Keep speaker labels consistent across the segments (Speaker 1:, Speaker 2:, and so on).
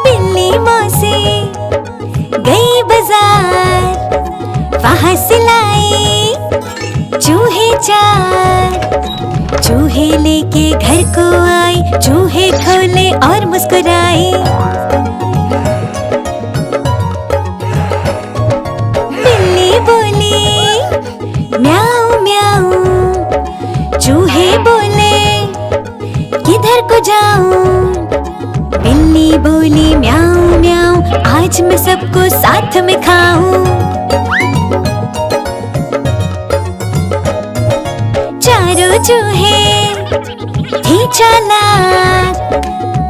Speaker 1: बिल्ली मौसी गई बाजार, वहाँ से लाई चूहे चार। चूहे लेके घर को आई, चूहे खोले और मुस्कुराई। बिल्ली बोली म्याऊ म्याऊ, चूहे बोले किधर को जाऊं। बिल्ली बोली म्याऊ म्याऊ, आज मैं सबको साथ में खाऊं। चारों चूहे थे चालाक,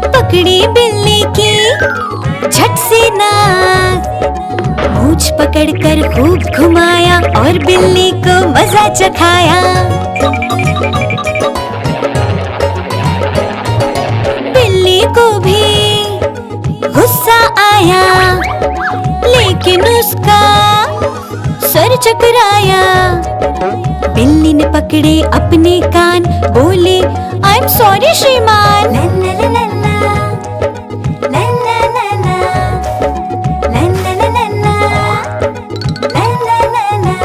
Speaker 1: पकड़ी बिल्ली की झट से नाक। मूंछ पकड़कर खूब घुमाया और बिल्ली को मजा चखाया। बिल्ली को भी गुस्सा आया, लेकिन उसका सर चकराया। बिल्ली ने पकड़े अपने कान, बोली आई एम सॉरी श्रीमान। ला ला ला ला ला ला ला ला ला ला ला ला ला ला ला ला।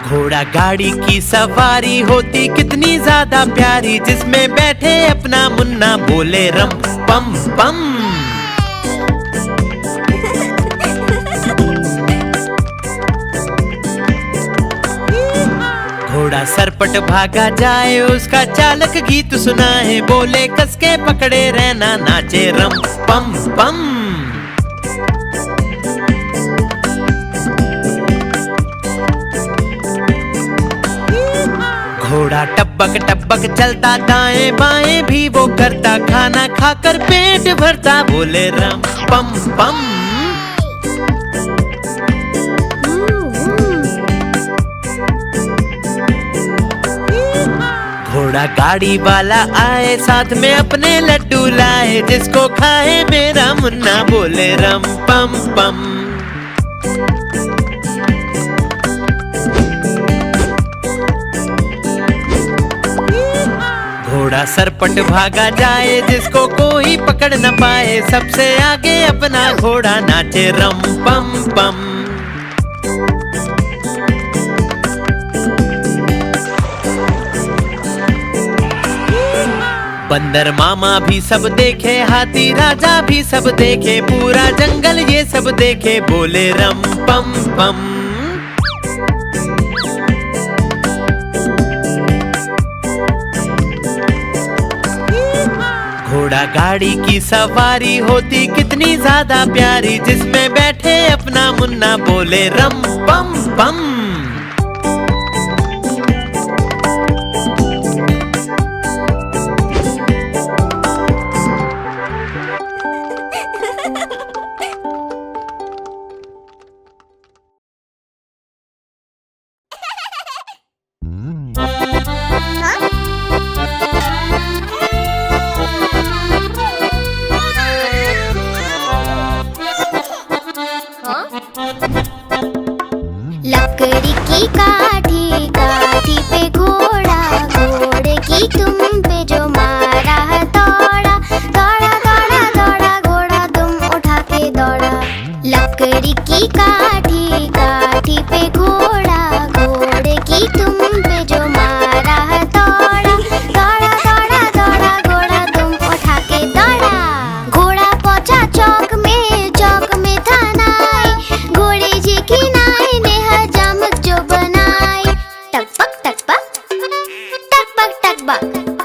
Speaker 2: घोड़ा गाड़ी की सवारी होती कितनी ज्यादा प्यारी, जिसमें बैठे अपना मुन्ना बोले रम पम पम। घोड़ा सरपट भागा जाए, उसका चालक गीत सुनाए, बोले कसके पकड़े रहना नाचे रम पम पम। घोड़ा टपक टपक चलता, दाएं बाएं भी वो करता, खाना खाकर पेट भरता, बोले रम पम पम। घोड़ा गाड़ी वाला आए, साथ में अपने लड्डू लाए, जिसको खाए मेरा मुन्ना, बोले रम पम पम। घोड़ा सरपट भागा जाए, जिसको कोई पकड़ न पाए, सबसे आगे अपना घोड़ा नाचे रम पम पम। बंदर मामा भी सब देखे, हाथी राजा भी सब देखे, पूरा जंगल ये सब देखे, बोले रम पम पम। घोड़ा गाड़ी की सवारी होती कितनी ज्यादा प्यारी, जिसमें बैठे अपना मुन्ना, बोले रम पम पम।
Speaker 3: लकड़ी की काठी, काठी पे घोड़ा, घोड़े की तुम पे जो मारा दौड़ा, दौड़ा दौड़ा दौड़ा घोड़ा तुम उठा के दौड़ा। लकड़ी की काठी, काठी पे घोड़ा, घोड़े की तुम पे जो मारा दौड़ा, दौड़ा दौड़ा दौड़ा घोड़ा तुम उठा के दौड़ा। घोड़ा पहुंचा चौक में, चौक में था नाई, घोड़े जी की नाई ने हजामत जो बनाई। टक पक टक पक टक पक टक पक।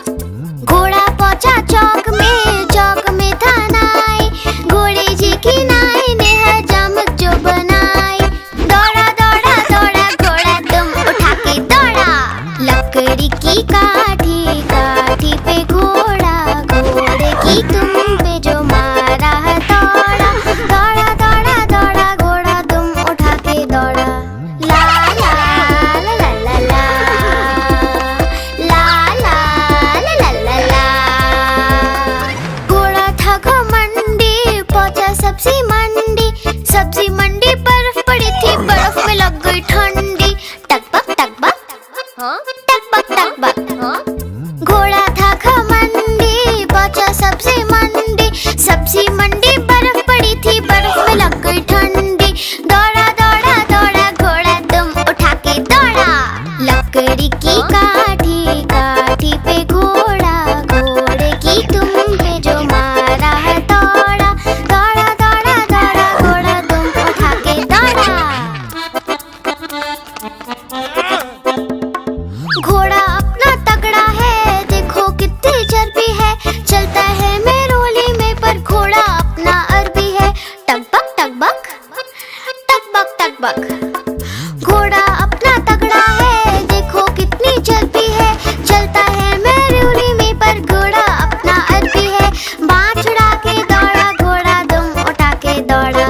Speaker 3: टकबक। घोड़ा अपना तगड़ा है, देखो कितनी चलती है। चलता है मैरूनी में पर घोड़ा अपना अरबी है। बाँह छुड़ा के दौड़ा घोड़ा, दुम उठा के दौड़ा।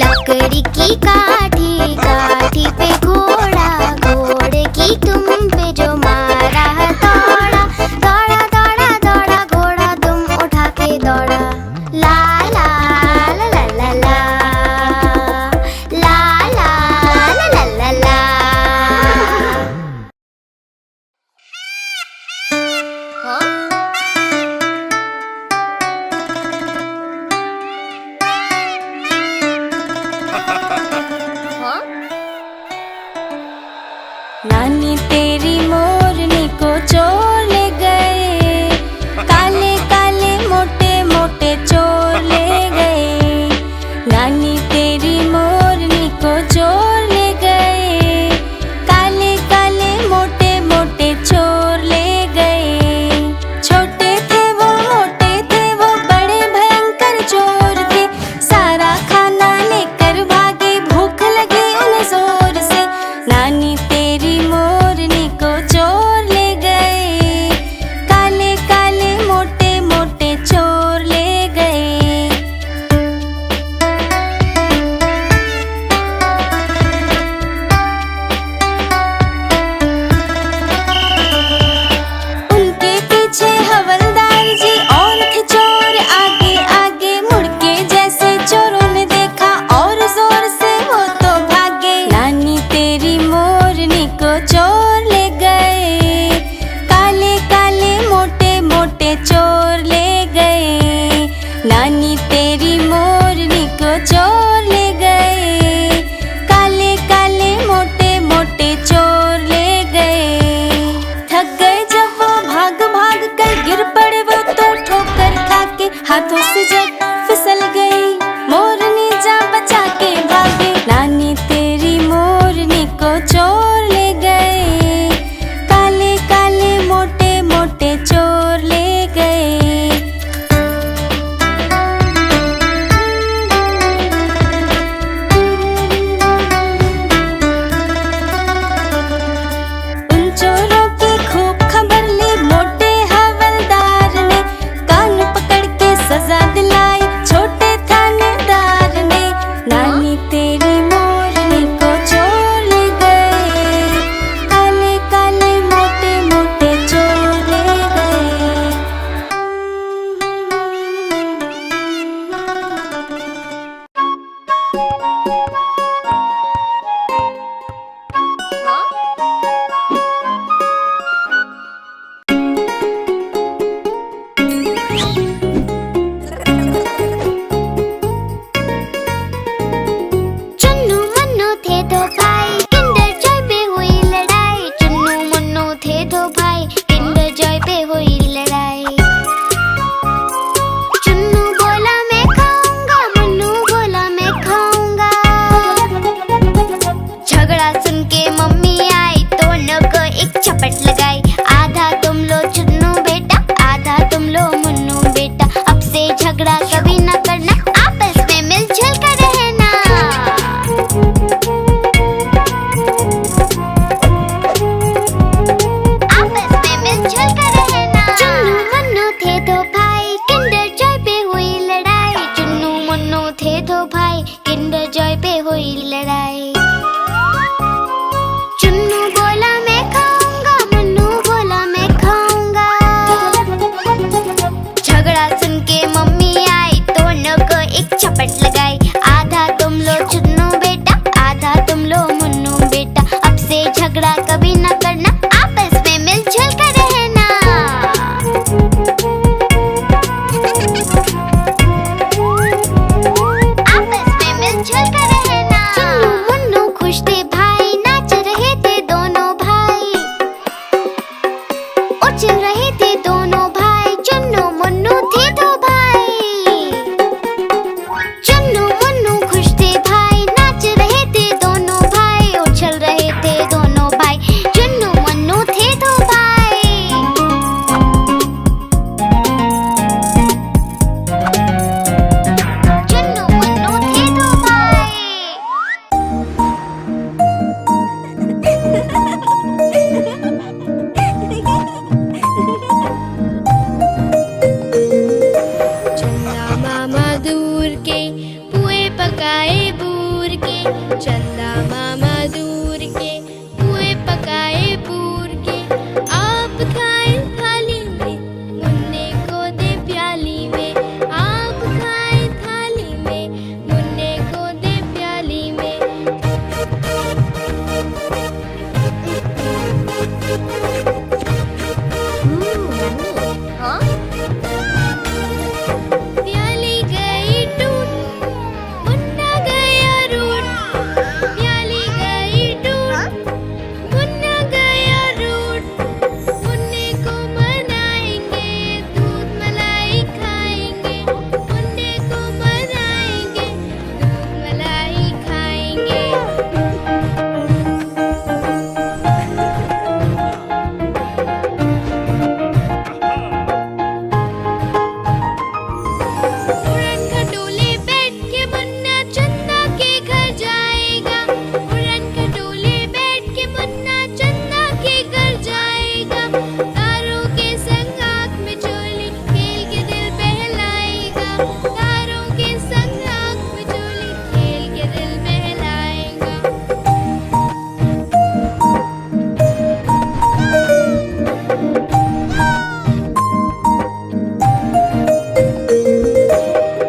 Speaker 3: लकड़ी की काठी, काठी पे घोड़ा, घोड़े की तुम पे जो मारा दौड़ा। दौड़ा दौड़ा दौड़ा घोड़ा, दुम उठा के दौड़ा। ला ला ला ला ला ला, ला ला ला ला ला ला।
Speaker 1: नानी तेरी मोरनी को चोर ले गए, काले काले मोटे मोटे चोर ले गए। नानी तेरी मोरनी को चोर ले गए, काले काले मोटे मोटे चोर ले गए। छोटे थे वो मोटे थे वो बड़े भयंकर चोर थे, सारा खाना लेकर भागे, भूख लगी उन्हें जोर से। नानी तेरी मोरनी को चोर ले गए, काले काले मोटे मोटे चोर ले गए। उनके पीछे हवलदार जी और थे चोर आगे आगे, मुड़ के जैसे चोरों ने देखा और जोर से वो तो भागे। नानी तेरी मोरनी को चोर ले गए, काले काले मोटे मोटे चोर ले गए। नानी तेरी मोरनी को चोर ले गए, काले काले मोटे मोटे चोर ले गए। थक गए जब वो भाग भाग कर, गिर पड़े वो तो ठोकर खा के, हाथों से जब फिसल गई मोरनी जा बचा के भागे। नानी तेरी मोरनी को चोर ले गए, काले काले मोटे मोटे चोर ले गए। उन चोरों की खूब खबर ली मोटे हवलदार ने, कान पकड़ के सजा दिलाई छोटे थानेदार ने। नानी तेरी मोरनी को चोर ले गए,
Speaker 3: मामा दूर के कुएं पकाए पूर के। आप खाए थाली में, मुन्ने को दे प्याली में। आप खाए थाली में, मुन्ने को दे प्याली में। प्याली गई टूट, मुन्ना गया रूठ। प्याली गई टूट, मुन्ना गया रूठ। मुन्ने को मनाएंगे, दूध मलाई खाएंगे। मुन्ने को मनाएंगे, दूध मलाई खाएंगे। उड़न खटोले बैठ के मुन्ना चंदा के घर जाएगा। उड़न खटोले बैठ के मुन्ना चंदा के घर जाएगा। तारों के संग आँख में चोली खेल के दिल बहलाएगा। तारों के संग आँख में चोली खेल के दिल बहलाएगा।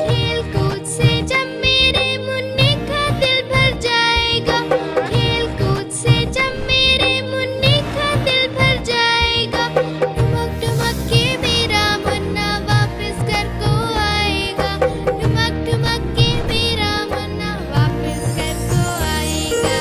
Speaker 3: खेल कूद से जब मेरे मुन्ने का दिल भर जाएगा। खेल कूद से जब मेरे मुन्ने का दिल भर जाएगा। ठुमक ठुमक के मेरा मुन्ना वापस घर को आएगा। ठुमक ठुमक के मेरा मुन्ना वापस घर को आएगा।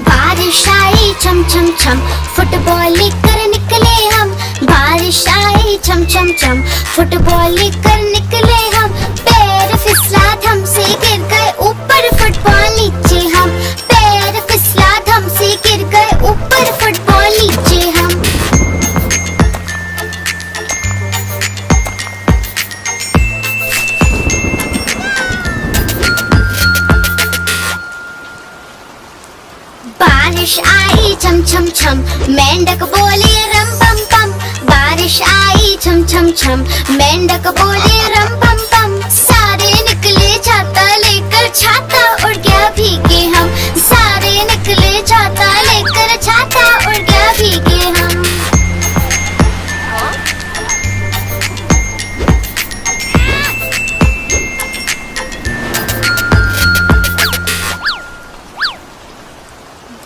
Speaker 3: बारिश आई छम छम छम, फुटबॉल लेकर निकले हम। बारिश आई छम छम छम, फुटबॉल लेकर निकले हम। पैर फिसला धम से गिर गए ऊपर, फुटबॉल नीचे हम। पैर फिसला धम से गिर गए ऊपर, फुटबॉल नीचे हम। बारिश आई छम छम छम, मेंढक बोले रम पम पम। बारिश आई छम छम छम, मेंढक बोले रम पम पम। सारे निकले छाता लेकर, छाता उड़ गया भीगे हम। सारे निकले छाता लेकर, छाता उड़ गया भीगे हम।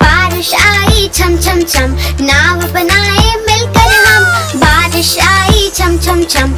Speaker 3: बारिश आई छम छम छम, नाव बनाए मिलकर हम। बारिश आई छम छम छम,